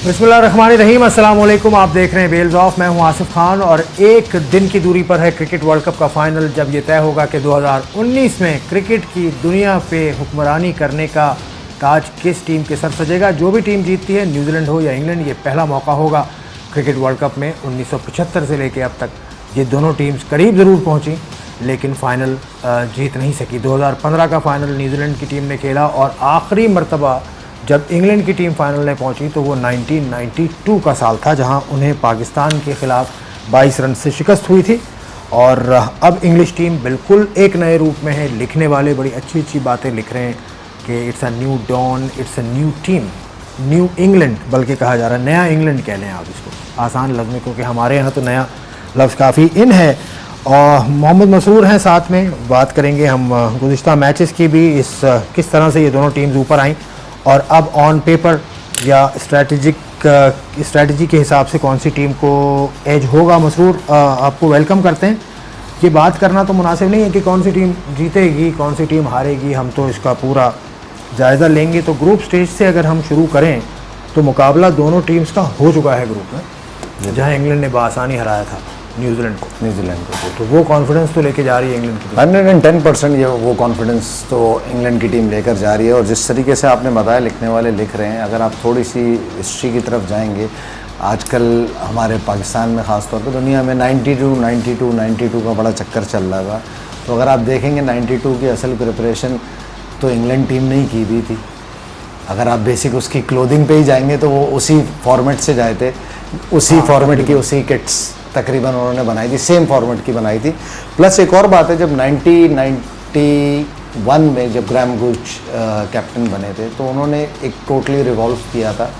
बिस्मिल्लाहिर्रहमानिर्रहीम, अस्सलाम वालेकुम। आप देख रहे हैं वेल्स ऑफ। मैं हूं आसिफ खान और एक दिन की दूरी पर है क्रिकेट वर्ल्ड कप का फाइनल, जब ये तय होगा कि 2019 में क्रिकेट की दुनिया पे हुक्मरानी करने का ताज किस टीम के सर सजेगा। जो भी टीम जीतती है, न्यूजीलैंड हो या इंग्लैंड, ये पहला मौका होगा क्रिकेट वर्ल्ड कप में। 1975 से लेकर अब तक ये दोनों टीम्स करीब ज़रूर पहुँची, लेकिन फ़ाइनल जीत नहीं सकी। 2015 का फ़ाइनल न्यूजीलैंड की टीम ने खेला और आखिरी मरतबा जब इंग्लैंड की टीम फाइनल में पहुंची तो वो 1992 का साल था, जहां उन्हें पाकिस्तान के ख़िलाफ़ 22 रन से शिकस्त हुई थी। और अब इंग्लिश टीम बिल्कुल एक नए रूप में है। लिखने वाले बड़ी अच्छी अच्छी बातें लिख रहे हैं कि it's a new dawn, it's a new team, new England बल्कि कहा जा रहा है। नया इंग्लैंड कह लें आप इसको, आसान लफ्ज़ में, क्योंकि हमारे यहाँ तो नया लफ्ज़ काफ़ी इन है। और मोहम्मद मसरूर हैं साथ में, बात करेंगे हम गुज़िश्ता मैचेस की भी, इस किस तरह से ये दोनों टीम्स ऊपर आईं और अब ऑन पेपर या स्ट्रैटेजी के हिसाब से कौन सी टीम को एज होगा। मसरूर, आपको वेलकम करते हैं। ये बात करना तो मुनासिब नहीं है कि कौन सी टीम जीतेगी, कौन सी टीम हारेगी, हम तो इसका पूरा जायज़ा लेंगे। तो ग्रुप स्टेज से अगर हम शुरू करें तो मुकाबला दोनों टीम्स का हो चुका है ग्रुप में, जहाँ इंग्लैंड ने बआसानी हराया था न्यूजीलैंड को। तो वो कॉन्फिडेंस तो लेके जा रही है इंग्लैंड की 110% ये वो कॉन्फिडेंस तो इंग्लैंड की टीम लेकर जा रही है। और जिस तरीके से आपने बताया लिखने वाले लिख रहे हैं, अगर आप थोड़ी सी हिस्ट्री की तरफ जाएंगे, आजकल हमारे पाकिस्तान में ख़ास तौर पे दुनिया में 92 का बड़ा चक्कर चल रहा था। तो अगर आप देखेंगे 92 की असल प्रिपरेशन तो इंग्लैंड टीम ने ही की हुई थी। अगर आप बेसिक उसकी क्लोथिंग पे ही जाएंगे तो वो उसी फॉर्मेट से जाए थे, उसी फॉर्मेट की उसी किट्स तकरीबन उन्होंने बनाई थी, सेम फॉर्मेट की बनाई थी। प्लस एक और बात है, जब 1991 में जब ग्रैम गुच कैप्टन बने थे तो उन्होंने एक टोटली रिवॉल्व किया था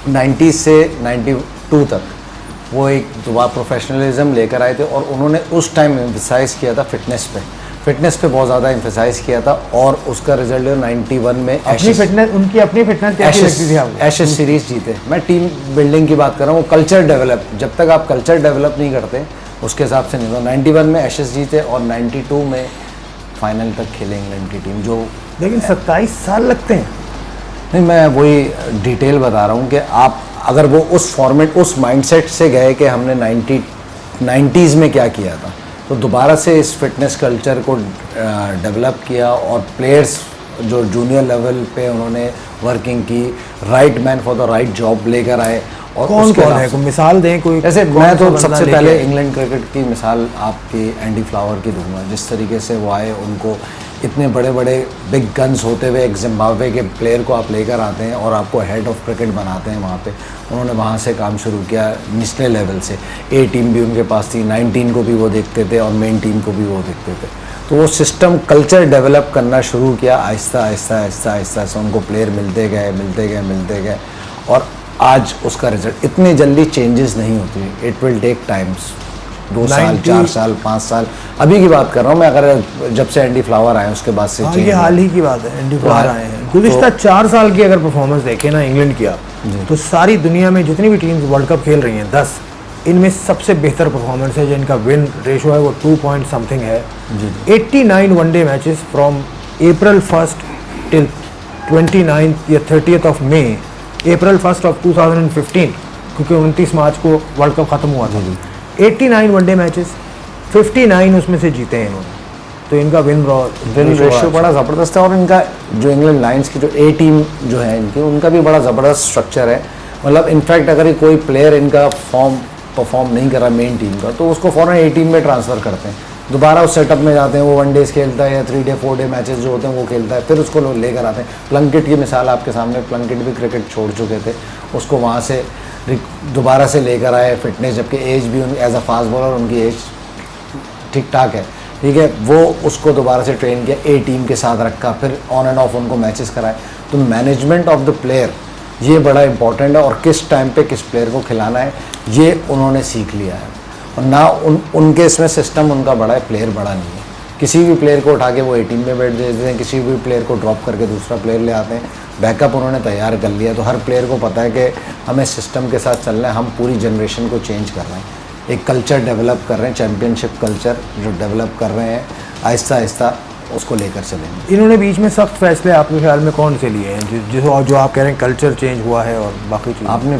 90 से 92 तक। वो एक दोबारा प्रोफेशनलिज्म लेकर आए थे और उन्होंने उस टाइम एम्फसाइज़ किया था फिटनेस पे बहुत ज़्यादा एम्फसाइज़ किया था। और उसका रिजल्ट 91 में उनकी फिटनेस कैसी लगती थी आपको? एशेज सीरीज़ जीते। मैं टीम बिल्डिंग की बात कर रहा हूँ, वो कल्चर डेवलप, जब तक आप कल्चर डेवलप नहीं करते उसके हिसाब से नहीं होता। 91 में एशेज जीते और 92 में फाइनल तक खेले इंग्लैंड की टीम। जो लेकिन 27 साल लगते हैं। नहीं, मैं वही डिटेल बता रहा हूँ कि आप अगर वो उस फॉर्मेट, उस माइंडसेट से गए कि हमने 90s में क्या किया था, तो दोबारा से इस फिटनेस कल्चर को डेवलप किया और प्लेयर्स जो जूनियर लेवल पे उन्होंने वर्किंग की, right man for the right job लेकर आए। और कौन है, कोई मिसाल दें कोई? जैसे मैं तो सबसे पहले इंग्लैंड क्रिकेट की मिसाल आपकी एंडी फ्लावर की दूंगा। जिस तरीके से वो आए, उनको इतने बड़े बड़े बिग गन्स होते हुए एक जिम्बाब्वे के प्लेयर को आप लेकर आते हैं और आपको हेड ऑफ क्रिकेट बनाते हैं वहाँ पे। उन्होंने वहाँ से काम शुरू किया निचले लेवल से। ए टीम भी उनके पास थी, 19 को भी वो देखते थे और मेन टीम को भी वो देखते थे। तो वो सिस्टम कल्चर डेवलप करना शुरू किया आहिस्ता आहिस्ता से उनको प्लेयर मिलते गए और आज उसका रिजल्ट। इतनी जल्दी चेंजेस नहीं होती, इट विल टेक टाइम्स, 2 साल 4 साल 5 साल। अभी की बात कर रहा हूँ मैं, अगर जब से एंडी फ्लावर आए उसके बाद से ये हाल ही की बात है, एंडी फ्लावर आए हैं। गुज़िश्ता 4 साल की अगर परफॉर्मेंस देखें ना इंग्लैंड की आप, तो सारी दुनिया में जितनी भी टीम्स वर्ल्ड कप खेल रही हैं 10, इनमें सबसे बेहतर परफॉर्मेंस है। जिनका विन रेशो है वो 2 पॉइंट समथिंग है। 89 one day matches from April 1 till 29 या 30th of May, April 1 of 2015, क्योंकि 29 मार्च को वर्ल्ड कप ख़त्म हुआ था। 89 वनडे मैचेस, 59 उसमें से जीते हैं इन्होंने। तो इनका विन रेशियो बड़ा ज़बरदस्त है। और इनका जो इंग्लैंड लायंस की जो ए टीम जो है इनकी, उनका भी बड़ा ज़बरदस्त स्ट्रक्चर है। मतलब इनफैक्ट अगर कोई प्लेयर इनका परफॉर्म नहीं कर रहा मेन टीम का, तो उसको फ़ौरन ए टीम में ट्रांसफ़र करते हैं, दोबारा उस सेटअप में जाते हैं, वो 1 डेज़ खेलता है या 3 डे 4 डे मैचेस जो होते हैं वो खेलता है, फिर उसको लेकर आते हैं। प्लंकेट की मिसाल आपके सामने, प्लंकेट भी क्रिकेट छोड़ चुके थे, उसको वहाँ से दोबारा से लेकर आए फिटनेस, जबकि एज भी एज अ फास्ट बॉलर उनकी एज ठीक ठाक है, ठीक है, वो उसको दोबारा से ट्रेन किया, ए टीम के साथ रखा, फिर ऑन एंड ऑफ उनको मैचेस कराए। तो मैनेजमेंट ऑफ द प्लेयर ये बड़ा इंपॉर्टेंट है, और किस टाइम पे किस प्लेयर को खिलाना है ये उन्होंने सीख लिया है। और ना उनके इसमें सिस्टम उनका बड़ा है, प्लेयर बड़ा नहीं है। किसी भी प्लेयर को उठा के वो ए टीम में बैठ देते हैं, किसी भी प्लेयर को ड्रॉप करके दूसरा प्लेयर ले आते हैं। बैकअप उन्होंने तैयार कर लिया, तो हर प्लेयर को पता है कि हमें सिस्टम के साथ चलना है, हम पूरी जनरेशन को चेंज कर रहे हैं, एक कल्चर डेवलप कर रहे हैं, चैम्पियनशिप कल्चर जो डेवलप कर रहे हैं आहिस्ता आहिस्ता। उसको लेकर चलेंगे। इन्होंने बीच में सख्त फैसले आपके ख्याल में कौन से लिए हैं जो आप कह रहे हैं कल्चर चेंज हुआ है और बाकी चीज़? आपने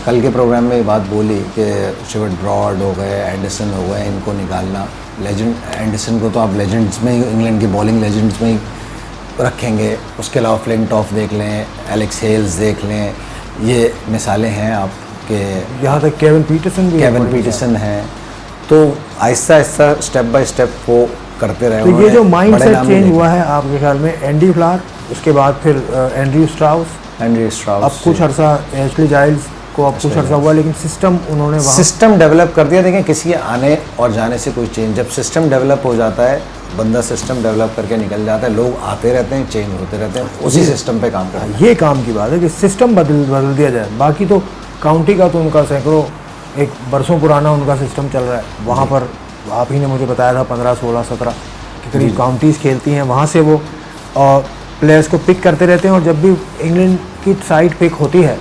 कल के प्रोग्राम में ये बात बोली कि स्टीवर्ट ब्रॉड हो गए, एंडरसन हो गए, इनको निकालना। लेजेंड एंडरसन को तो आप लेजेंड्स में ही, इंग्लैंड की बॉलिंग लेजेंड्स में ही रखेंगे। उसके अलावा फ्लिंटॉफ देख लें, एलेक्स हेल्स देख लें, ये मिसालें हैं आपके। यहाँ तक केविन पीटरसन भी, केविन पीटरसन है। तो Aahista Aahista step by step वो करते रहे। तो ये जो माइंड सेट चेंज हुआ है आपके ख्याल में, एंडी फ्लार, उसके बाद फिर एंड्रयू स्ट्राउस, अब कुछ अरसा एशली जाइल्स को, अब कुछ अरसा हुआ, लेकिन सिस्टम उन्होंने सिस्टम डेवलप कर दिया। देखें, किसी के आने और जाने से कोई चेंज, जब सिस्टम डेवलप हो जाता है, बंदा सिस्टम डेवलप करके निकल जाता है, लोग आते रहते हैं, चेंज होते रहते हैं, उसी सिस्टम पे काम करते हैं। ये काम की बात है कि सिस्टम बदल दिया जाए। बाकी तो काउंटी का तो उनका सैकड़ों, एक बरसों पुराना उनका सिस्टम चल रहा है। वहाँ पर आप ही ने मुझे बताया था 15, 16, 17 के करीब काउंटीज़ खेलती हैं, वहाँ से वो प्लेयर्स को पिक करते रहते हैं। और जब भी इंग्लैंड की साइड पिक होती है,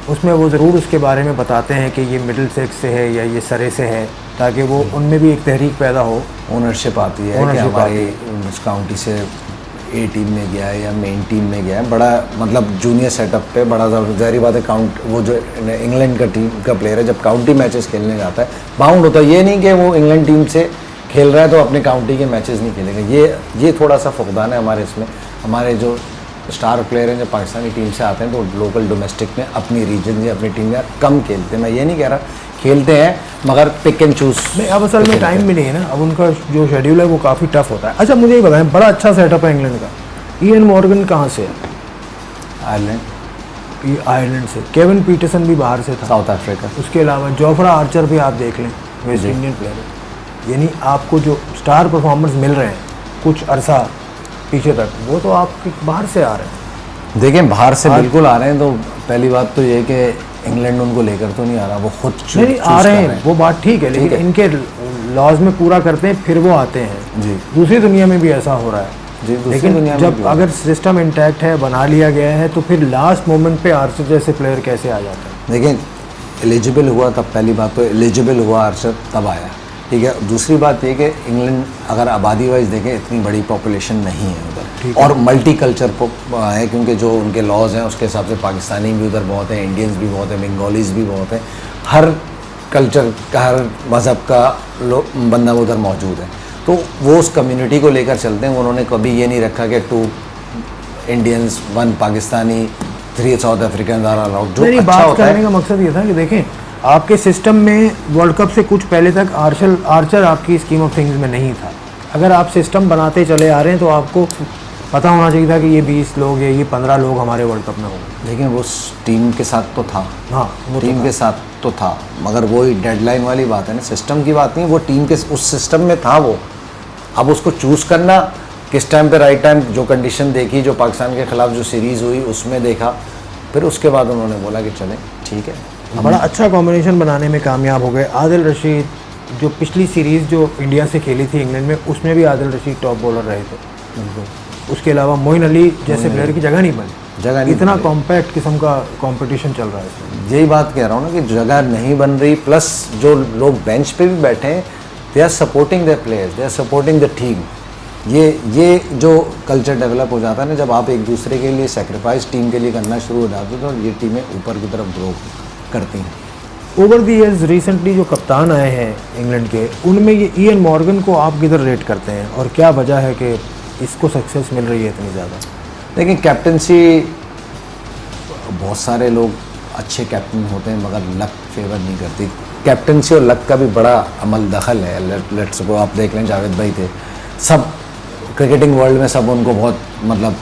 उसमें वो ज़रूर उसके बारे में बताते हैं कि ये मिडिल सेक्स से है या ये सरे से है, ताकि वो उनमें भी एक तहरीक पैदा हो, ओनरशिप आती है कि हमारे उस काउंटी से ए टीम में गया है या मेन टीम में गया है। बड़ा मतलब जूनियर सेटअप पे बड़ा ज़ाहिर बात है। काउंट वो जो इंग्लैंड का टीम का प्लेयर है, जब काउंटी मैचेस खेलने जाता है, बाउंड होता है। ये नहीं कि वो इंग्लैंड टीम से खेल रहा है तो अपने काउंटी के मैचेस नहीं खेलेगा। ये थोड़ा सा फुकदान है हमारे इसमें। हमारे जो स्टार प्लेयर हैं, जो पाकिस्तानी टीम से आते हैं, तो लोकल डोमेस्टिक में अपनी रीजन या अपनी टीम में कम खेलते हैं। मैं ये नहीं कह रहा, खेलते हैं, मगर पिक एंड चूज नहीं। अब असल में टाइम भी नहीं है ना, अब उनका जो शेड्यूल है वो काफ़ी टफ होता है। अच्छा, मुझे ये बताएं, बड़ा अच्छा सेटअप है इंग्लैंड का। इयन मॉर्गन कहाँ से है? आयरलैंड। आयरलैंड से। केविन पीटरसन भी बाहर से था, साउथ अफ्रीका। उसके अलावा जोफ्रा आर्चर भी आप देख लें, वेस्ट इंडियन प्लेयर है। यानी आपको जो स्टार परफॉर्मर्स मिल रहे हैं कुछ अरसा पीछे तक, वो तो आपके बाहर से आ रहे हैं। देखें, बाहर से बिल्कुल आ रहे हैं। तो पहली बात तो ये कि इंग्लैंड उनको लेकर तो नहीं आ रहा, वो खुद नहीं आ रहे हैं, वो बात ठीक है, लेकिन इनके लॉज में पूरा करते हैं, फिर वो आते हैं जी। दूसरी दुनिया में भी ऐसा हो रहा है जी, लेकिन जब अगर सिस्टम इंटैक्ट है, बना लिया गया है, तो फिर लास्ट मोमेंट पे आर्चर जैसे प्लेयर कैसे आ जाता है? देखें, एलिजिबल हुआ तब, पहली बात तो एलिजिबल हुआ आर्चर तब आया, ठीक है। दूसरी बात ये कि इंग्लैंड अगर आबादी वाइज देखें, इतनी बड़ी पॉपुलेशन नहीं है उधर, और मल्टी कल्चर है, क्योंकि जो उनके लॉज हैं उसके हिसाब से पाकिस्तानी भी उधर बहुत हैं, इंडियंस भी बहुत हैं, बंगालीज भी बहुत हैं। हर कल्चर का, हर मज़हब का बंदा उधर मौजूद है। तो वो उस कम्युनिटी को लेकर चलते हैं। उन्होंने कभी ये नहीं रखा कि 2 Indians 1 Pakistani 3 South African are allowed. जो अच्छा बात होता करने का मकसद ये था कि देखें, आपके सिस्टम में वर्ल्ड कप से कुछ पहले तक आर्चर आपकी स्कीम ऑफ थिंग्स में नहीं था। अगर आप सिस्टम बनाते चले आ रहे हैं तो आपको पता होना चाहिए था कि ये 20 लोग या ये 15 लोग हमारे वर्ल्ड कप में होंगे। लेकिन वो टीम के साथ तो था, हाँ, वो टीम के साथ तो था, मगर वही डेडलाइन वाली बात है ना, सिस्टम की बात नहीं, वो टीम के उस सिस्टम में था वो। अब उसको चूज़ करना किस टाइम पे, राइट टाइम, जो कंडीशन देखी, जो पाकिस्तान के ख़िलाफ़ जो सीरीज़ हुई उसमें देखा, फिर उसके बाद उन्होंने बोला कि चलें ठीक है। बड़ा अच्छा कॉम्बिनेशन बनाने में कामयाब हो गए। आदिल रशीद, जो पिछली सीरीज़ जो इंडिया से खेली थी इंग्लैंड में, उसमें भी आदिल रशीद टॉप बॉलर रहे थे। उसके अलावा मोइन अली जैसे प्लेयर की जगह नहीं बनी, इतना कॉम्पैक्ट किस्म का कंपटीशन चल रहा है इसमें। यही बात कह रहा हूँ ना कि जगह नहीं बन रही, प्लस जो लोग बेंच पे भी बैठे हैं, they are supporting the players, they are supporting the team. ये जो कल्चर डेवलप हो जाता है ना, जब आप एक दूसरे के लिए सेक्रीफाइस टीम के लिए करना शुरू हो जाते हो, तो ये टीमें ऊपर की तरफ ग्रो करती हैं। ओवर दी ईयर्स रिसेंटली जो कप्तान आए हैं इंग्लैंड के, उनमें ये इयन मॉर्गन को आप किधर रेट करते हैं, और क्या वजह है कि इसको सक्सेस मिल रही है इतनी ज़्यादा? लेकिन कैप्टनसी, बहुत सारे लोग अच्छे कैप्टन होते हैं मगर लक फेवर नहीं करती। कैप्टनसी और लक का भी बड़ा अमल दखल है। लेट्स को आप देख लें, जावेद भाई थे, सब क्रिकेटिंग वर्ल्ड में सब उनको बहुत मतलब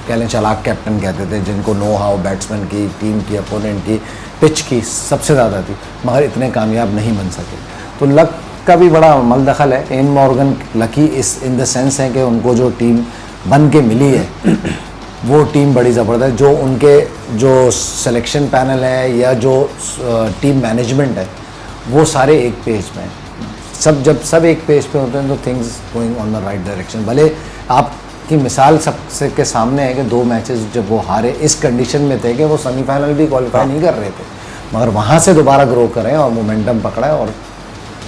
कह लें चालाक कैप्टन कहते थे, जिनको नो हाउ बैट्समैन की, टीम की, अपोनेंट की, पिच की सबसे ज़्यादा थी, मगर इतने कामयाब नहीं बन सके। तो लक का भी बड़ा अमल दखल है। Ian Morgan lucky in the sense है कि उनको जो टीम बन के मिली है वो टीम बड़ी ज़बरदस्त। जो उनके जो सिलेक्शन पैनल है या जो टीम मैनेजमेंट है, वो सारे एक पेज पे हैं। जब सब एक पेज पे होते हैं तो things going on the right direction. भले आपकी मिसाल सबसे के सामने है कि 2 मैचेस जब वो हारे, इस कंडीशन में थे कि वो सेमीफाइनल भी क्वालिफाई नहीं कर रहे थे, मगर वहाँ से दोबारा ग्रो करें और मोमेंटम पकड़ा और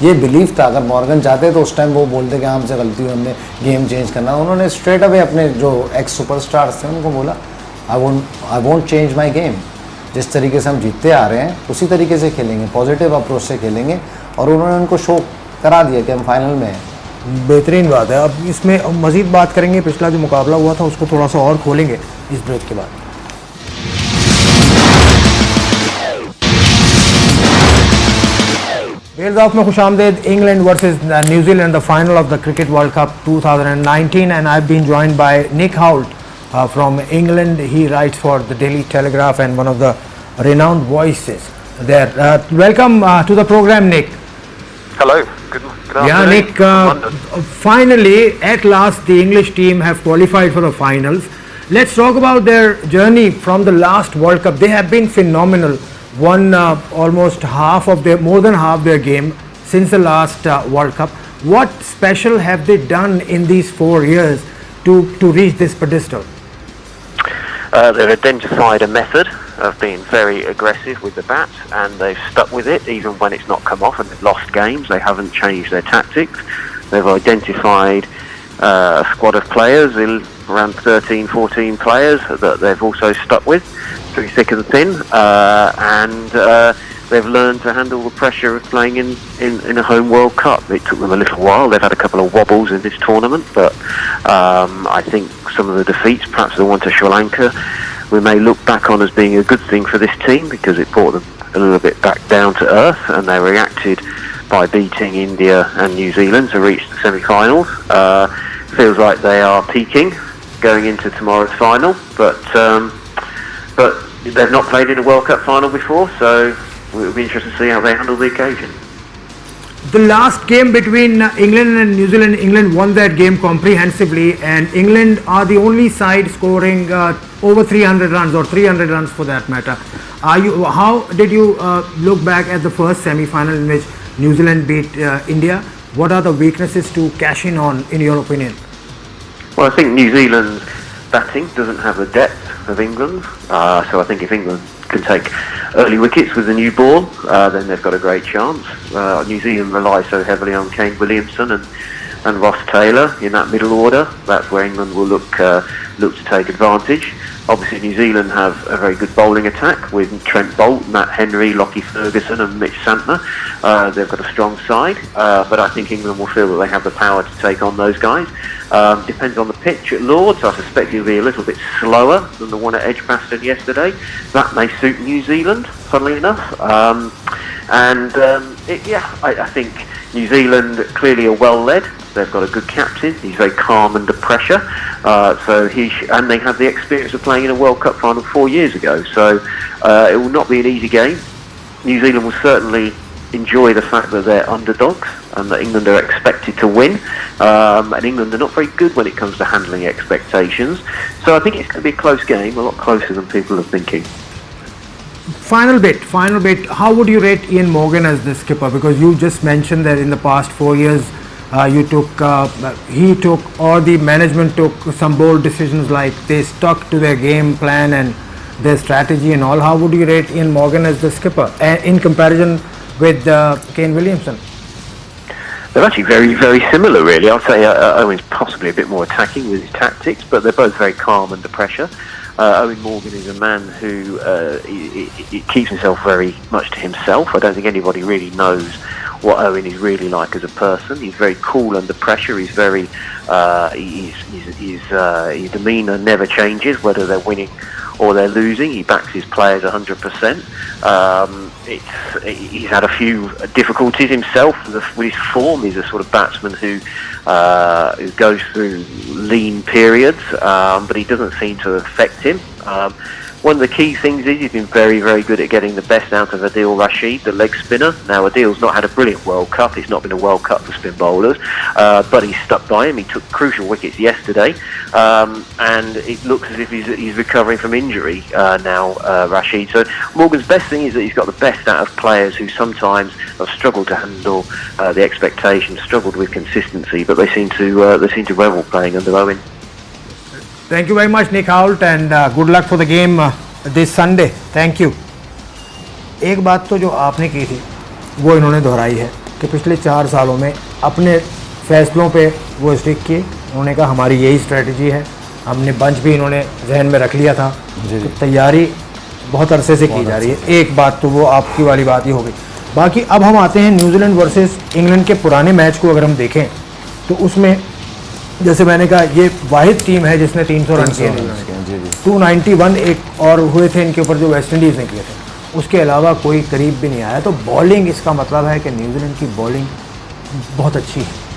ये बिलीव था। अगर मॉर्गन चाहते तो उस टाइम वो बोलते कि हाँ हमसे गलती हुई, हमने गेम चेंज करना। उन्होंने स्ट्रेट अवे अपने जो एक्स सुपरस्टार्स थे उनको बोला I won't change my game. जिस तरीके से हम जीतते आ रहे हैं उसी तरीके से खेलेंगे, पॉजिटिव अप्रोच से खेलेंगे, और उन्होंने उनको शो करा दिया कि हम फाइनल में हैं। बेहतरीन बात है। अब इसमें मज़ीद बात करेंगे, पिछला जो मुकाबला हुआ था उसको थोड़ा सा और खोलेंगे इस ब्रेक के बाद। वेल्स ऑफ में खुशामदेद। England versus New Zealand, the final of the cricket world cup 2019, and I have been joined by Nick Hoult from England. He writes for the Daily Telegraph and one of the renowned voices there. Welcome to the program, Nick. Hello. Good afternoon. Yeah, Nick. Finally, at last, the English team have qualified for the finals. Let's talk about their journey from the last World Cup. They have been phenomenal. Won almost more than half their game since the last World Cup. What special have they done in these 4 years to reach this pedestal? They've identified a method of being very aggressive with the bat, and they've stuck with it even when it's not come off and they've lost games. They haven't changed their tactics. They've identified a squad of players, around 13, 14 players that they've also stuck with through thick and thin, and they've learned to handle the pressure of playing in a home World Cup. It took them a little while. They've had a couple of wobbles in this tournament, but I think some of the defeats, perhaps the one to Sri Lanka, we may look back on as being a good thing for this team because it brought them a little bit back down to earth, and they reacted by beating India and New Zealand to reach the semi-finals. Feels like they are peaking going into tomorrow's final, but they've not played in a World Cup final before, so it'll be interesting to see how they handle the occasion. The last game between England and New Zealand, England won that game comprehensively, and England are the only side scoring over 300 runs, or 300 runs for that matter. How did you look back at the first semi-final in which New Zealand beat India? What are the weaknesses to cash in on, in your opinion? Well, I think New Zealand's batting doesn't have the depth of England, so I think if England can take early wickets with the new ball, then they've got a great chance. New Zealand relies so heavily on Kane Williamson and Ross Taylor in that middle order. That's where England will look to take advantage. Obviously, New Zealand have a very good bowling attack with Trent Boult, Matt Henry, Lockie Ferguson and Mitch Santner. They've got a strong side, but I think England will feel that they have the power to take on those guys. Depends on the pitch at Lords. I suspect it'll be a little bit slower than the one at Edgbaston yesterday. That may suit New Zealand, funnily enough. I think New Zealand clearly are well led. They've got a good captain. He's very calm under pressure. And they have the experience of playing in a World Cup final 4 years ago. So it will not be an easy game. New Zealand will certainly enjoy the fact that they're underdogs and that England are expected to win. And England are not very good when it comes to handling expectations. So I think it's going to be a close game, a lot closer than people are thinking. Final bit. How would you rate Ian Morgan as the skipper? Because you just mentioned that in the past 4 years, he took, or the management took some bold decisions, like they stuck to their game plan and their strategy and all. How would you rate Ian Morgan as the skipper in comparison with Kane Williamson? They're actually very, very similar, really. I'd say Owen's possibly a bit more attacking with his tactics, but they're both very calm under pressure. Owen Morgan is a man who he keeps himself very much to himself. I don't think anybody really knows what Owen is really like as a person. He's very cool under pressure. He's very his demeanour never changes, whether they're winning or they're losing. He backs his players 100%. He's had a few difficulties himself with his form. He's a sort of batsman who goes through lean periods, but he doesn't seem to affect him. One of the key things is he's been very, very good at getting the best out of Adil Rashid, the leg spinner. Now, Adil's not had a brilliant World Cup. It's not been a World Cup for spin bowlers, but he's stuck by him. He took crucial wickets yesterday, and it looks as if he's recovering from injury now, Rashid. So Morgan's best thing is that he's got the best out of players who sometimes have struggled to handle the expectations, struggled with consistency, but they seem to revel playing under Owen. Thank you very much, Nick Hoult, and good luck for the game this Sunday. Thank you. एक बात तो जो आपने की थी वो इन्होंने दोहराई है कि पिछले 4 सालों में अपने फैसलों पे वो स्टिक किए। उन्होंने कहा हमारी यही स्ट्रेटजी है, हमने बंच भी इन्होंने जहन में रख लिया था। तो तैयारी बहुत अरसे से की जा रही है। एक बात तो वो आपकी वाली बात ही हो गई। बाकी अब हम आते हैं न्यूजीलैंड वर्सेस इंग्लैंड के पुराने मैच को अगर हम देखें तो उसमें जैसे मैंने कहा ये वाहिद टीम है जिसने 300 रन किए, 291 एक और हुए थे इनके ऊपर जो वेस्ट इंडीज़ ने किए थे, उसके अलावा कोई करीब भी नहीं आया। तो बॉलिंग, इसका मतलब है कि न्यूजीलैंड की बॉलिंग बहुत अच्छी है।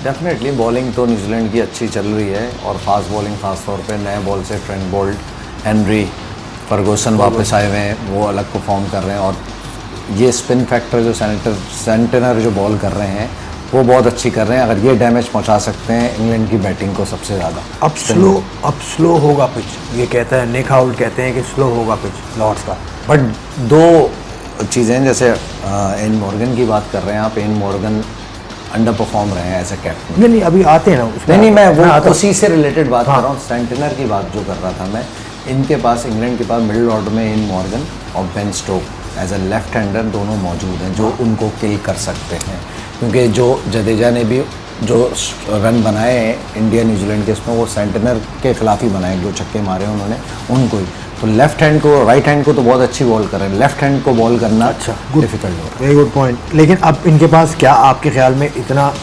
डेफिनेटली बॉलिंग तो न्यूजीलैंड की अच्छी चल रही है, और फास्ट बॉलिंग खास तौर पे नए बॉल से ट्रेंट बोल्ट, हेनरी, फर्गूसन वापस आए हुए हैं, वो अलग परफॉर्म कर रहे हैं। और ये स्पिन फैक्टर जो सेंटेनर जो बॉल कर रहे हैं वो बहुत अच्छी कर रहे हैं। अगर ये डैमेज पहुंचा सकते हैं इंग्लैंड की बैटिंग को सबसे ज़्यादा। अब स्लो होगा पिच, ये कहता है निक हाउल कहते हैं कि स्लो होगा पिच लॉर्ड्स का। बट दो चीज़ें हैं, जैसे एन मॉर्गन की बात कर रहे हैं आप, एन मॉर्गन अंडर परफॉर्म रहे हैं एज ए कैप्टन। नहीं अभी आते हैं ना उसमें। नहीं मैं वो उसी से रिलेटेड बात कर रहा हूँ। सेंटेनर की बात जो कर रहा था मैं, इनके पास इंग्लैंड के पास मिडिल ऑर्डर में एन मॉर्गन और Ben Stokes as a left hander दोनों मौजूद हैं जो उनको किल कर सकते हैं। क्योंकि जो जडेजा ने भी जो रन बनाए हैं इंडिया न्यूजीलैंड के इसमें, वो सेंटेनर के खिलाफ ही बनाए, 2 छक्के मारे उन्होंने उनको ही। तो लेफ्ट हैंड को, राइट हैंड को तो बहुत अच्छी बॉल कर रहे हैं, लेफ्ट हैंड को बॉल करना अच्छा डिफिकल्ट हो रहा है। Very good point. लेकिन अब इनके पास क्या आपके ख्याल में इतना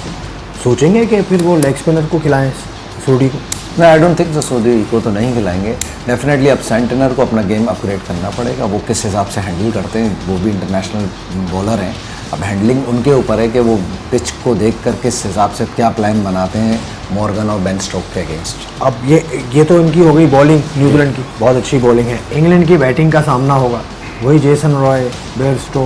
सोचेंगे कि फिर वो लेग स्पिनर को खिलाएं सोडी को? नहीं, आई डोंट थिंक सो। सोडी को तो नहीं खिलाएंगे। डेफिनेटली अब सेंटेनर को अपना गेम अपग्रेड करना पड़ेगा। वो किस हिसाब से हैंडल करते हैं, वो भी इंटरनेशनल बॉलर हैं। अब हैंडलिंग उनके ऊपर है कि वो पिच को देख कर किस हिसाब से क्या प्लान बनाते हैं मॉर्गन और बेन स्टोक के अगेंस्ट। अब ये तो इनकी हो गई बॉलिंग, न्यूजीलैंड की बहुत अच्छी बॉलिंग है। इंग्लैंड की बैटिंग का सामना होगा, वही जेसन रॉय, बेयरस्टो,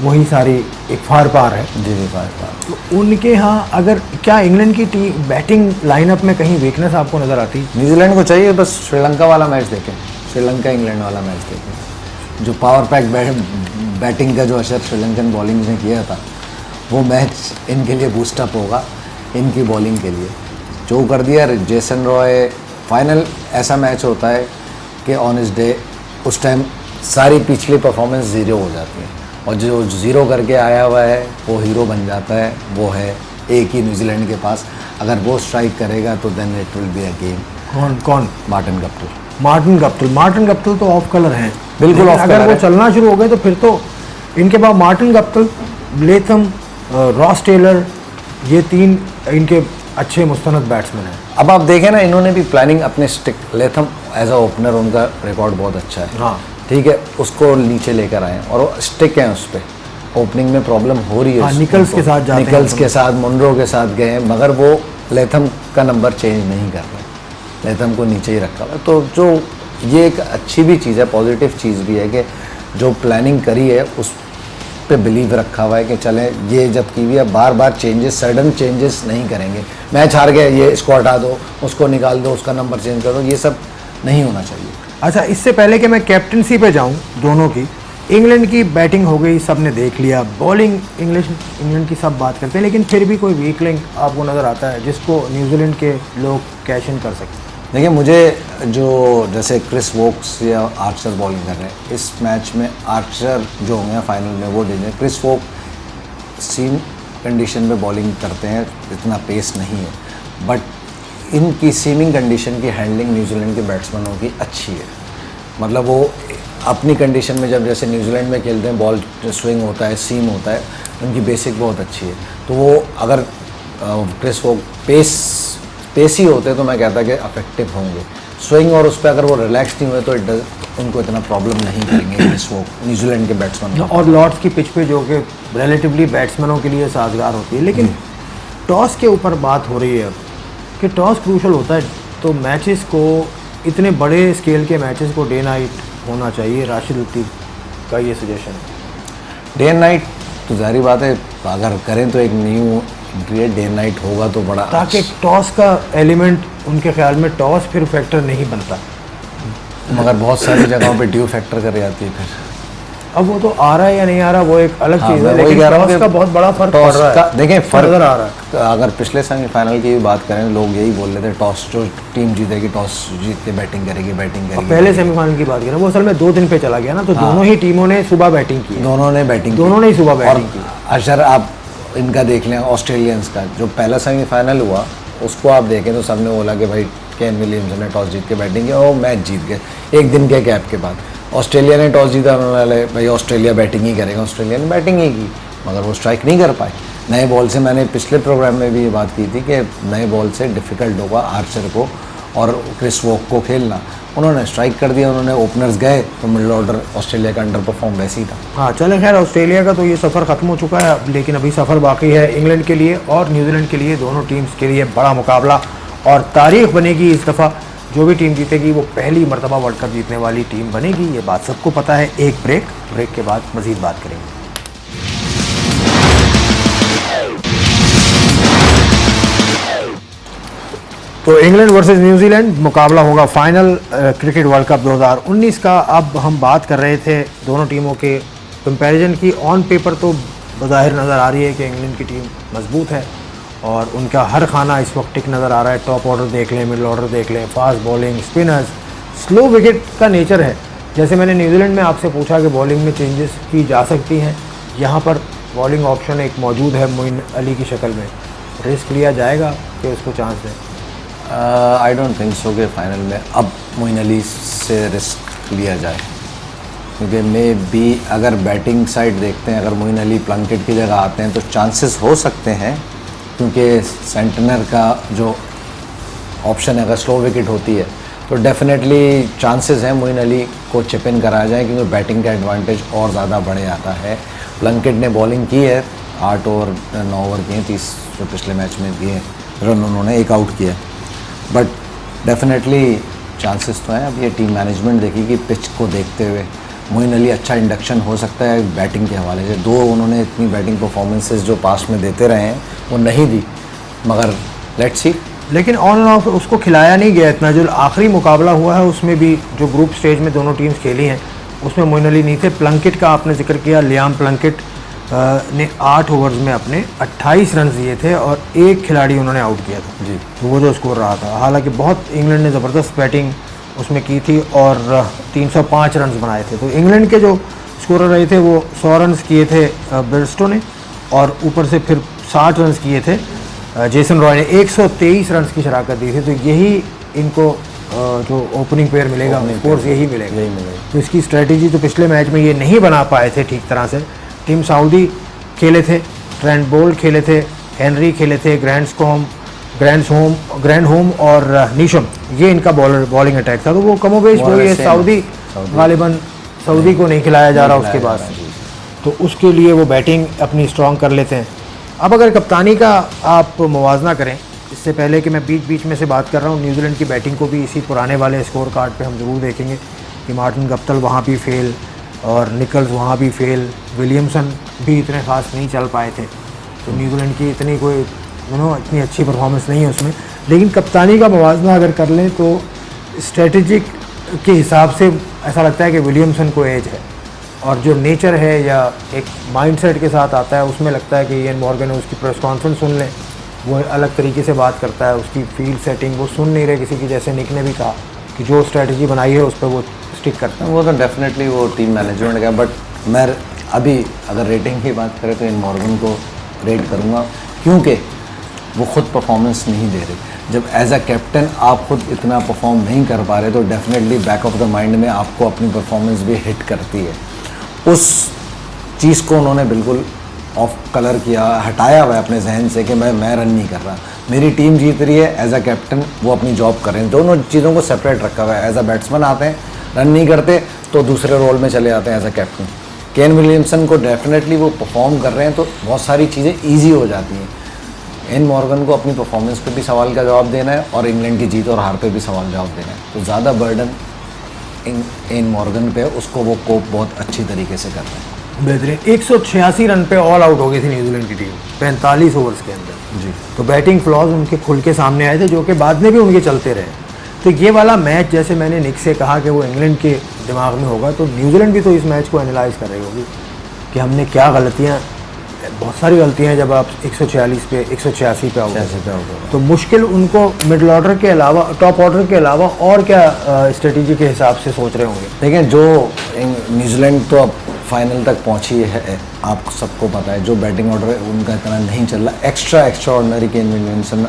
वही सारी एक फार पार है। जी फार पार। तो उनके यहाँ अगर क्या इंग्लैंड की टीम बैटिंग लाइनअप में कहीं वीकनेस आपको नज़र आती? न्यूजीलैंड को चाहिए बस श्रीलंका वाला मैच देखें, श्रीलंका इंग्लैंड वाला मैच देखें। जो पावर पैक बैटिंग का जो असर श्रीलंकन बॉलिंग ने किया था, वो मैच इनके लिए बूस्टअप होगा, इनकी बॉलिंग के लिए। जो कर दिया जेसन रॉय, फाइनल ऐसा मैच होता है कि ऑन इस डे उस टाइम सारी पिछली परफॉर्मेंस ज़ीरो हो जाती है, और जो ज़ीरो करके आया हुआ है वो हीरो बन जाता है। वो है एक ही न्यूजीलैंड के पास, अगर वो स्ट्राइक करेगा तो then it will be a game. कौन? Martin Guptill. मार्टिन गप्टिल तो ऑफ कलर हैं, बिल्कुल ऑफ कलर। अगर वो चलना शुरू हो गए तो फिर तो इनके पास Martin Guptill, Latham, Ross Taylor, ये 3 इनके अच्छे मुस्तनद बैट्समैन हैं। अब आप देखें ना, इन्होंने भी प्लानिंग अपने stick, Latham as a opener उनका रिकॉर्ड बहुत अच्छा है। हाँ ठीक है, उसको नीचे लेकर आए और वो स्टिक हैं उस पर। ओपनिंग में प्रॉब्लम हो रही है। हाँ, निकल्स के साथ जाते हैं, निकल्स के साथ, मुनरो के साथ गए, मगर वो लेथम का नंबर चेंज नहीं कर रहे, लेथम को नीचे ही रखा हुआ। तो जो ये एक अच्छी भी चीज़ है, पॉजिटिव चीज़ भी है कि जो प्लानिंग करी है उस पे बिलीव रखा हुआ है कि चलें, ये जब की हुई है बार बार चेंजेस, सडन चेंजेस नहीं करेंगे। मैच हार गए, ये इसको हटा दो, उसको निकाल दो, उसका नंबर चेंज कर दो, ये सब नहीं होना चाहिए। अच्छा, इससे पहले कि मैं कैप्टनसी पे जाऊं दोनों की, इंग्लैंड की बैटिंग हो गई, सब ने देख लिया। बॉलिंग इंग्लैंड की सब बात करते हैं, लेकिन फिर भी कोई वीक लिंक आपको नज़र आता है जिसको न्यूजीलैंड के लोग कैश इन कर सकते हैं? देखिए, मुझे जो जैसे क्रिस वोक्स या आर्चर बॉलिंग कर रहे हैं इस मैच में, आर्चर जो होंगे फाइनल में वो डीजे, क्रिस वोक सीम कंडीशन में बॉलिंग करते हैं, इतना पेस नहीं है, बट इनकी सीमिंग कंडीशन की हैंडलिंग न्यूजीलैंड के बैट्समैनों की अच्छी है। मतलब वो अपनी कंडीशन में जब जैसे न्यूजीलैंड में खेलते हैं, बॉल स्विंग होता है, सीम होता है, उनकी बेसिक बहुत अच्छी है। तो वो अगर क्रिस वोक पेसी होते तो मैं कहता कि अफेक्टिव होंगे स्विंग, और उस पर अगर वो रिलैक्स नहीं हुए तो उनको इतना प्रॉब्लम नहीं करेंगे क्रिस वोक, न्यूजीलैंड के बैट्समैन। और लॉर्ड्स की पिच पे जो कि रिलेटिवली बैट्समैनों के लिए साजगार होती है, लेकिन टॉस के ऊपर बात हो रही है अब कि टॉस क्रूशल होता है, तो मैचेस को, इतने बड़े स्केल के मैचेस को डे नाइट होना चाहिए। राशिद लतीफ़ का ये सजेशन है। डे नाइट तो जाहिर बात है, अगर करें तो एक न्यू क्रिएट डे नाइट होगा तो बड़ा, ताकि टॉस का एलिमेंट, उनके ख्याल में टॉस फिर फैक्टर नहीं बनता, मगर बहुत सारी जगहों पे ड्यू फैक्टर कर जाती है। फिर अब वो तो आ रहा है या नहीं आ रहा वो एक अलग हाँ, चीज़ मैं है, वही लेकिन कह रहा हूँ टॉस कि का बहुत बड़ा फर्क पड़ टॉस रहा का है। देखें फर्क नजर आ रहा है। अगर पिछले सेमीफाइनल की भी बात करें, लोग यही बोल रहे थे टॉस जो टीम जीतेगी टॉस जीत के बैटिंग करेगी अब पहले सेमीफाइनल की बात करें, वो असल में 2 दिन पे चला गया ना, तो दोनों ही टीमों ने सुबह बैटिंग की है। दोनों ने बैटिंग दोनों ने ही सुबह बैटिंग की। अशर आप इनका देख लें, ऑस्ट्रेलियंस का जो पहला सेमीफाइनल हुआ उसको आप देखें तो सबने बोला कि भाई केन विलियमसन ने टॉस जीत के बैटिंग की और मैच जीत गए एक दिन के गैप के बाद। ऑस्ट्रेलिया ने टॉस जीता, उन्होंने भाई ऑस्ट्रेलिया बैटिंग ही करेगा, ऑस्ट्रेलिया ने बैटिंग ही की मगर वो स्ट्राइक नहीं कर पाए। नए बॉल से, मैंने पिछले प्रोग्राम में भी ये बात की थी कि नए बॉल से डिफ़िकल्ट होगा आर्चर को और क्रिस वॉक को खेलना। उन्होंने स्ट्राइक कर दिया, उन्होंने ओपनर्स गए तो मिडल ऑर्डर ऑस्ट्रेलिया का अंडर परफॉर्म वैसे ही था। हाँ चले, खैर ऑस्ट्रेलिया का तो ये सफ़र ख़त्म हो चुका है, लेकिन अभी सफ़र बाकी है इंग्लैंड के लिए और न्यूजीलैंड के लिए। दोनों टीम्स के लिए बड़ा मुकाबला और तारीख बनेगी इस दफ़ा। जो भी टीम जीतेगी वो पहली मरतबा वर्ल्ड कप जीतने वाली टीम बनेगी, ये बात सबको पता है। एक ब्रेक के बाद मज़ीद बात करेंगे। तो इंग्लैंड वर्सेस न्यूजीलैंड मुकाबला होगा फाइनल क्रिकेट वर्ल्ड कप 2019 का। अब हम बात कर रहे थे दोनों टीमों के कंपैरिजन की। ऑन पेपर तो बज़ाहिर नज़र आ रही है कि इंग्लैंड की टीम मजबूत है और उनका हर खाना इस वक्त टिक नज़र आ रहा है। टॉप ऑर्डर देख लें, मिडल ऑर्डर देख लें, fast bowling, spinners, slow wicket का नेचर है। जैसे मैंने न्यूजीलैंड में आपसे पूछा कि बॉलिंग में चेंजेस की जा सकती हैं, यहाँ पर बॉलिंग ऑप्शन एक मौजूद है मोइन अली की शक्ल में। रिस्क लिया जाएगा कि उसको चांस दें? आई डोंट थिंक सो कि फाइनल में अब मोइन अली से रिस्क लिया जाए, क्योंकि मे बी अगर बैटिंग साइड देखते हैं, अगर मोइन अली प्लंकेट की जगह आते हैं तो चांसेस हो सकते हैं, क्योंकि सेंटनर का जो ऑप्शन है अगर स्लो विकेट होती है तो डेफिनेटली चांसेस हैं मोइन अली को चिप इन कराया जाए, क्योंकि बैटिंग का एडवांटेज और ज़्यादा बढ़ जाता है। प्लंकेट ने बॉलिंग की है, 8 ओवर 9 ओवर किए, 30 जो पिछले मैच में दिए रन, उन्होंने 1 आउट किया, बट डेफिनेटली चांसेस तो हैं। अब ये टीम मैनेजमेंट देखेगी पिच को देखते हुए। मोइन अली अच्छा इंडक्शन हो सकता है बैटिंग के हवाले से। दो उन्होंने इतनी बैटिंग परफॉर्मेंसेस जो पास में देते रहे हैं वो नहीं दी, मगर लेट्स सी। लेकिन ऑन एंड ऑफ उसको खिलाया नहीं गया इतना। जो आखिरी मुकाबला हुआ है उसमें भी जो ग्रुप स्टेज में दोनों टीम्स खेली हैं उसमें मोइन अली नहीं थे। प्लंकेट का आपने जिक्र किया, लियाम प्लंकेट ने 8 ओवर्स में अपने 28 रन दिए थे और एक खिलाड़ी उन्होंने आउट किया था जी, तो वो जो स्कोर रहा था। हालांकि बहुत इंग्लैंड ने ज़बरदस्त बैटिंग उसमें की थी और 305 रन बनाए थे। तो इंग्लैंड के जो स्कोरर रहे थे वो 100 रन किए थे बेयरस्टो ने, और ऊपर से फिर 60 रन किए थे जेसन रॉय ने। 123 रन की शराकत दी थी। तो यही इनको जो ओपनिंग पेयर मिलेगा, स्कोर्स यही मिलेगा। तो इसकी स्ट्रेटजी तो पिछले मैच में ये नहीं बना पाए थे ठीक तरह से। टीम सऊदी खेले थे, ट्रेंट बोल्ट खेले थे, हेनरी खेले थे, ग्रैंड होम और नीशम, ये इनका बॉलिंग अटैक था। तो वो कमोबेश जो ये सऊदी गालिबन सऊदी को नहीं खिलाया जा रहा उसके बाद, तो उसके लिए वो बैटिंग अपनी स्ट्रॉन्ग कर लेते हैं। अब अगर कप्तानी का आप मुवाजना करें, इससे पहले कि मैं बीच बीच में से बात कर रहा हूँ, न्यूजीलैंड की बैटिंग को भी इसी पुराने वाले स्कोर कार्ड पे हम ज़रूर देखेंगे कि मार्टिन गप्टिल वहाँ भी फेल और निकल्स वहाँ भी फेल, विलियमसन भी इतने ख़ास नहीं चल पाए थे। तो न्यूजीलैंड की इतनी कोई इतनी अच्छी परफॉर्मेंस नहीं है उसमें। लेकिन कप्तानी का मुवाजना अगर कर लें तो स्ट्रेटजिक के हिसाब से ऐसा लगता है कि विलियमसन को एज है, और जो नेचर है या एक माइंडसेट के साथ आता है उसमें लगता है कि इयन मॉर्गन, उसकी प्रेस कॉन्फ्रेंस सुन लें, वो अलग तरीके से बात करता है। उसकी फील्ड सेटिंग वो सुन नहीं रहे किसी की, जैसे निक ने भी कहा कि जो स्ट्रेटजी बनाई है उस पर वो स्टिक करता है। वो तो डेफिनेटली वो टीम मैनेजमेंट का, बट मैं अभी अगर रेटिंग की बात करें तो इन मॉर्गन को रेट करूँगा, क्योंकि वो खुद परफॉर्मेंस नहीं दे रहे। जब एज अ कैप्टन आप खुद इतना परफॉर्म नहीं कर पा रहे तो definitely back of the mind में आपको अपनी परफॉर्मेंस भी हिट करती है। उस चीज़ को उन्होंने बिल्कुल ऑफ कलर किया, हटाया हुआ है अपने जहन से कि मैं रन नहीं कर रहा, मेरी टीम जीत रही है। एज अ कैप्टन वो अपनी जॉब कर रहे हैं। दोनों चीज़ों को सेपरेट रखा हुआ है। एज अ बैट्समैन आते हैं, रन नहीं करते तो दूसरे रोल में चले जाते हैं as a captain. Kane Williamson को डेफिनेटली वो परफॉर्म कर रहे हैं तो बहुत सारी चीज़ें ईजी हो जाती हैं। इन मॉर्गन को अपनी परफॉर्मेंस पे भी सवाल का जवाब देना है और इंग्लैंड की जीत और हार पे भी सवाल जवाब देना है, तो ज़्यादा बर्डन इन मॉर्गन पे, उसको वो कोप बहुत अच्छी तरीके से कर रहे हैं। बेहतरीन। 186 रन पे ऑल आउट हो गई थी न्यूजीलैंड की टीम 45 ओवर्स के अंदर। जी, तो बैटिंग फ्लॉज उनके खुल के सामने आए थे, जो कि बाद में भी उनके चलते रहे। तो ये वाला मैच, जैसे मैंने निक से कहा कि वो इंग्लैंड के दिमाग में होगा, तो न्यूजीलैंड भी तो इस मैच को एनालाइज कर रही होगी कि हमने क्या गलतियाँ, बहुत सारी गलतियाँ हैं जब आप 146 पे 186 पे आओगे, तो मुश्किल उनको मिडिल ऑर्डर के अलावा, टॉप ऑर्डर के अलावा और क्या स्ट्रेटजी के हिसाब से सोच रहे होंगे? देखिए, जो न्यूजीलैंड तो अब फाइनल तक पहुंची है, आप सबको पता है, जो बैटिंग ऑर्डर है उनका इतना नहीं चल रहा, extra ordinary Kane Williamson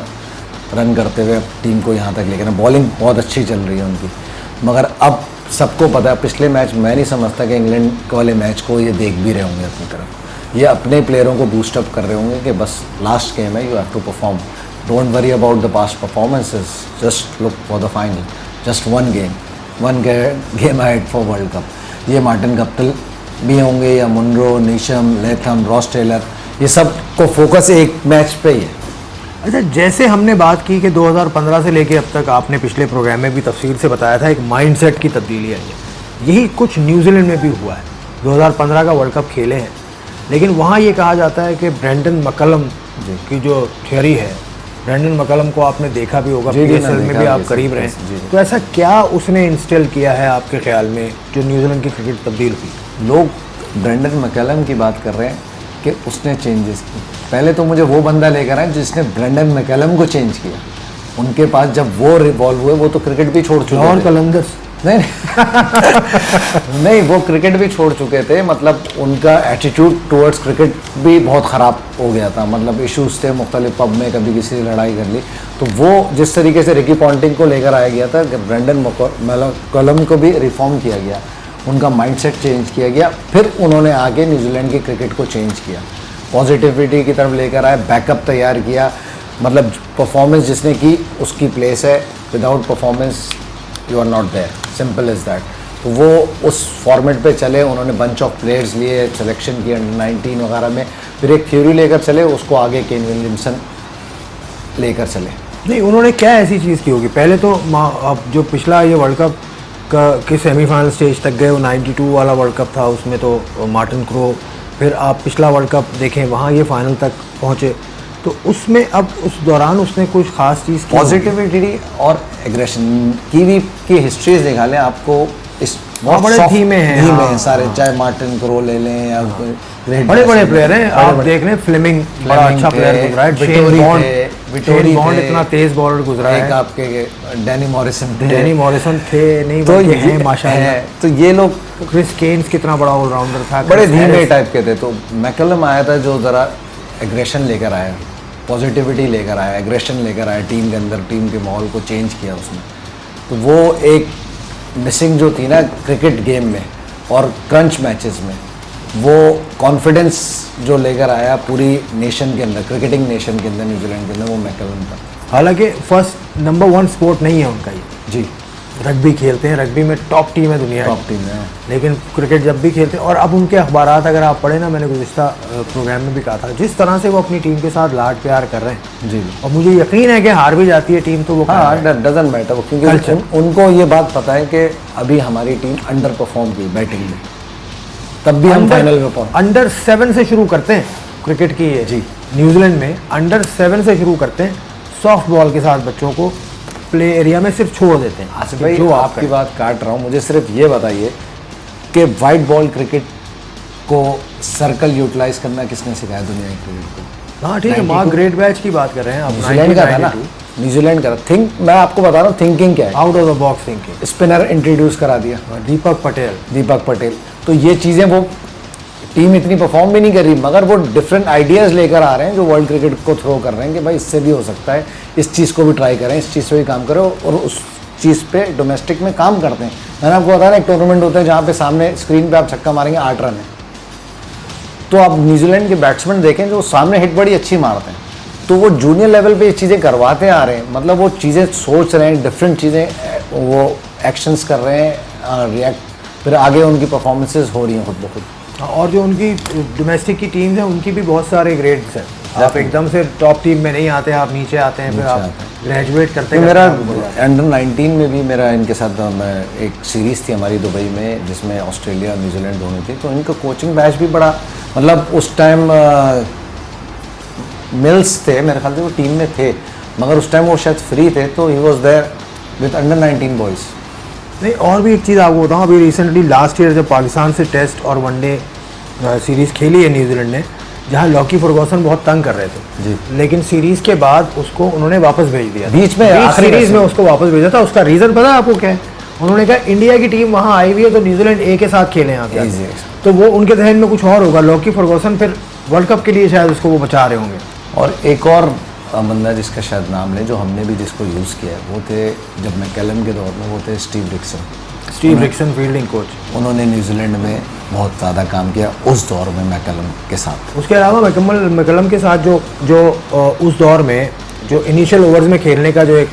run करते हुए टीम को यहाँ तक लेकर, बॉलिंग बहुत अच्छी चल रही है उनकी, मगर अब सबको पता है, पिछले मैच मैं नहीं समझता कि इंग्लैंड वाले मैच को ये देख भी रहे होंगे अपनी तरफ, ये अपने प्लेयरों को बूस्टअप कर रहे होंगे कि बस लास्ट गेम है, you have to perform, don't worry about the past performances, just look for the final, just one game ahead for world cup. ये मार्टिन गप्टिल भी होंगे या Munro, Neesham, Latham, Ross Taylor, ये सब को focus एक match पे ही है। अच्छा, जैसे हमने बात की कि 2015 से लेके अब तक, आपने पिछले प्रोग्राम में भी तफसील से बताया था, एक माइंडसेट की तब्दीली आई है, यही कुछ न्यूजीलैंड में भी हुआ है। 2015 का वर्ल्ड कप खेले हैं, लेकिन वहाँ ये कहा जाता है कि ब्रेंडन मैकलम की जो थियोरी है, ब्रेंडन मैकलम को आपने देखा भी होगा, PSL में भी आप करीब रहे, तो ऐसा क्या उसने इंस्टॉल किया है आपके ख्याल में जो न्यूजीलैंड की क्रिकेट तब्दील हुई? लोग ब्रेंडन मैकलम की बात कर रहे हैं कि उसने चेंजेस की, पहले तो मुझे वो बंदा लेकर आए जिसने ब्रेंडन मैकलम को चेंज किया। उनके पास जब वो रिवॉल्व हुए, वो तो क्रिकेट भी छोड़ चुके और थे। कलंदर्स नहीं नहीं, वो क्रिकेट भी छोड़ चुके थे, मतलब उनका एटीट्यूड टुवर्ड्स क्रिकेट भी बहुत ख़राब हो गया था, मतलब इश्यूज थे मुख्तलिफ, पब में कभी किसी से लड़ाई कर ली, तो वो जिस तरीके से रिकी पॉन्टिंग को लेकर आया गया था, ब्रेंडन मैकलम को भी रिफॉर्म किया गया, उनका माइंडसेट चेंज किया गया, फिर उन्होंने आगे न्यूजीलैंड की क्रिकेट को चेंज किया, पॉजिटिविटी की तरफ लेकर आए, बैकअप तैयार किया, मतलब परफॉर्मेंस जिसने की उसकी प्लेस है, without performance you are not there, simple is that. तो वो उस फॉर्मेट पे चले, उन्होंने बंच ऑफ प्लेयर्स लिए, सिलेक्शन की अंडर 19 वगैरह में, फिर एक थ्योरी लेकर चले, उसको आगे केन विलियमसन लेकर चले। नहीं, उन्होंने क्या ऐसी चीज़ की होगी? पहले तो अब जो पिछला ये वर्ल्ड कप के सेमीफाइनल स्टेज तक गए, वो 92 वाला वर्ल्ड कप था, उसमें तो मार्टिन क्रो, फिर आप पिछला वर्ल्ड कप देखें, वहाँ ये फाइनल तक पहुँचे, तो उसमें अब उस दौरान उसने कुछ खास चीज़ की? पॉजिटिविटी और एग्रेशन की हिस्ट्रीज निकालें, आपको इस बहुत बड़े धीमे हैं सारे, चाहे मार्टिन क्रो ले लें या बड़े प्लेयर हैं, आप देख लें, फ्लेमिंग बड़ा अच्छा प्लेयर गुजरा है, शेन बॉन्ड इतना तेज बॉलर गुजरा है, एक आपके डैनी मॉरिसन थे, नहीं तो ये हैं माशाल्लाह, तो ये लोग, क्रिस केन्स कितना बड़ा ऑलराउंडर था, बड़े धीमे टाइप के थे। तो मैकलम आया था जो ज़रा एग्रेशन लेकर आया, पॉजिटिविटी लेकर आया, एग्रेशन लेकर आया टीम के अंदर, टीम के माहौल को चेंज किया उसने। तो वो एक मिसिंग जो थी ना क्रिकेट गेम में और क्रंच मैचेस में, वो कॉन्फिडेंस जो लेकर आया पूरी नेशन के अंदर, क्रिकेटिंग नेशन के अंदर, न्यूजीलैंड के अंदर, वो मैकलम था। हालांकि फर्स्ट नंबर 1 स्पोर्ट नहीं है उनका ये जी, रग्बी खेलते हैं, रग्बी में टॉप टीम है दुनिया टॉप टीम है, लेकिन क्रिकेट जब भी खेलते हैं, और अब उनके अखबारात अगर आप पढ़े ना, मैंने गुज़िश्ता प्रोग्राम में भी कहा था, जिस तरह से वो अपनी टीम के साथ लाड प्यार कर रहे हैं जी, और मुझे यकीन है कि हार भी जाती है टीम तो वो डजंट मैटर, क्योंकि उनको ये बात पता है कि अभी हमारी टीम अंडर परफॉर्म की बैटिंग में, तब भी हम फाइनल में पहुंचे। अंडर 7 से शुरू करते हैं क्रिकेट की ये, जी, न्यूजीलैंड में अंडर 7 से शुरू करते हैं, सॉफ्ट बॉल के साथ बच्चों को प्ले एरिया में सिर्फ छोड़ देते हैं। आसिफ भाई, जो आपकी बात काट रहा हूँ, मुझे सिर्फ ये बताइए कि वाइट बॉल क्रिकेट को सर्कल यूटिलाइज करना किसने सिखाया दुनिया की क्रिकेट को? हाँ ठीक है, मार्क ग्रेट बैच की बात कर रहे हैं आप, न्यूजीलैंड का था ना, न्यूजीलैंड का थिंक, मैं आपको बता रहा हूँ थिंकिंग क्या है, out of the box thinking. Spinner introduce करा दिया, दीपक पटेल, तो ये चीज़ें, वो टीम इतनी परफॉर्म भी नहीं कर रही, मगर वो डिफरेंट आइडियाज़ लेकर आ रहे हैं जो वर्ल्ड क्रिकेट को थ्रो कर रहे हैं कि भाई इससे भी हो सकता है, इस चीज़ को भी ट्राई करें, इस चीज़ पे भी काम करो, और उस चीज़ पे डोमेस्टिक में काम करते हैं। मैंने आपको बताया ना, एक टूर्नामेंट होता है जहाँ पे सामने स्क्रीन पे आप छक्का मारेंगे 8 रन है, तो आप न्यूजीलैंड के बैट्समैन देखें जो सामने हिट बड़ी अच्छी मारते हैं, तो वो जूनियर लेवल पे ये चीज़ें करवाते आ रहे हैं, मतलब वो चीज़ें सोच रहे हैं, डिफरेंट चीज़ें वो एक्शंस कर रहे हैं, रिएक्ट, फिर आगे उनकी परफॉर्मेंसेज हो रही हैं खुद ब खुद। और जो उनकी डोमेस्टिक की टीम्स हैं, उनकी भी बहुत सारे ग्रेड्स हैं, आप एकदम से टॉप टीम में नहीं आते, आप नीचे आते हैं, फिर आप ग्रेजुएट करते हैं। मेरा अंडर 19 में भी मेरा इनके साथ एक सीरीज़ थी हमारी दुबई में, जिसमें ऑस्ट्रेलिया और न्यूजीलैंड दोनों थी, तो इनका कोचिंग बैच भी बड़ा, मतलब उस टाइम मिल्स थे मेरे ख्याल से, वो टीम में थे, मगर उस टाइम वो शायद फ्री थे, तो ही was there with under 19 boys. नहीं, और भी एक चीज़ आपको बताऊँ, अभी रिसेंटली लास्ट ईयर जब पाकिस्तान से टेस्ट और वनडे सीरीज़ खेली है न्यूजीलैंड ने, जहाँ लॉकी फर्गूसन बहुत तंग कर रहे थे जी। लेकिन सीरीज़ के बाद उसको उन्होंने वापस भेज दिया, बीच में आखिरी सीरीज़ मैच में उसको वापस भेजा था। उसका रीज़न पता है आपको क्या है? उन्होंने कहा इंडिया की टीम वहाँ आई हुई है तो न्यूजीलैंड ए के साथ खेलें यहाँ पे, Easy। तो वो उनके जहन में कुछ और होगा। लॉकी फर्गूसन फिर वर्ल्ड कप के लिए शायद उसको वो बचा रहे होंगे। और एक और बंदा जिसका शायद नाम लें, जो हमने भी जिसको यूज़ किया है, वो थे जब मैकलम के दौर में, वो थे स्टीव रिक्सन फील्डिंग कोच। उन्होंने न्यूजीलैंड में बहुत ज़्यादा काम किया उस दौर में मैकलम के साथ। उसके अलावा मैकलम के साथ जो उस दौर में जो इनिशियल ओवर्स में खेलने का जो एक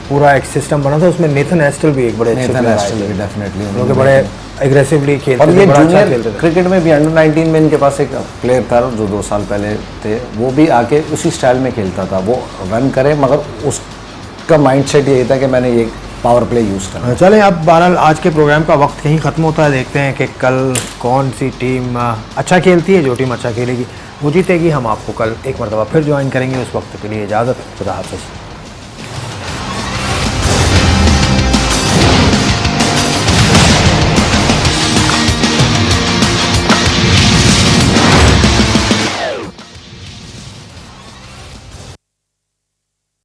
पूरा एक सिस्टम बना था, उसमें नेथन एस्टल भी एक बड़े अच्छे नेथन player आए एस्टल थे। भी डेफिनेटली लोग के बड़े एग्रेसिवली खेलते और थे, ये बड़ा अच्छा जूनियर खेलते थे। क्रिकेट में भी अंडर 19 में इनके पास एक प्लेयर था जो 2 साल पहले थे, वो भी आके उसी स्टाइल में खेलता था, वो रन करे मगर उसका माइंडसेट यही था कि मैंने ये पावर प्ले यूज़ करना। चलें, अब बहरहाल आज के प्रोग्राम का वक्त कहीं ख़त्म होता है। देखते हैं कि कल कौन सी टीम अच्छा खेलती है। जो टीम अच्छा खेलेगी वो जीतेगी। हम आपको कल एक मरतबा फिर ज्वाइन करेंगे। उस वक्त के लिए इजाज़त, खुदा हाफ़िज़।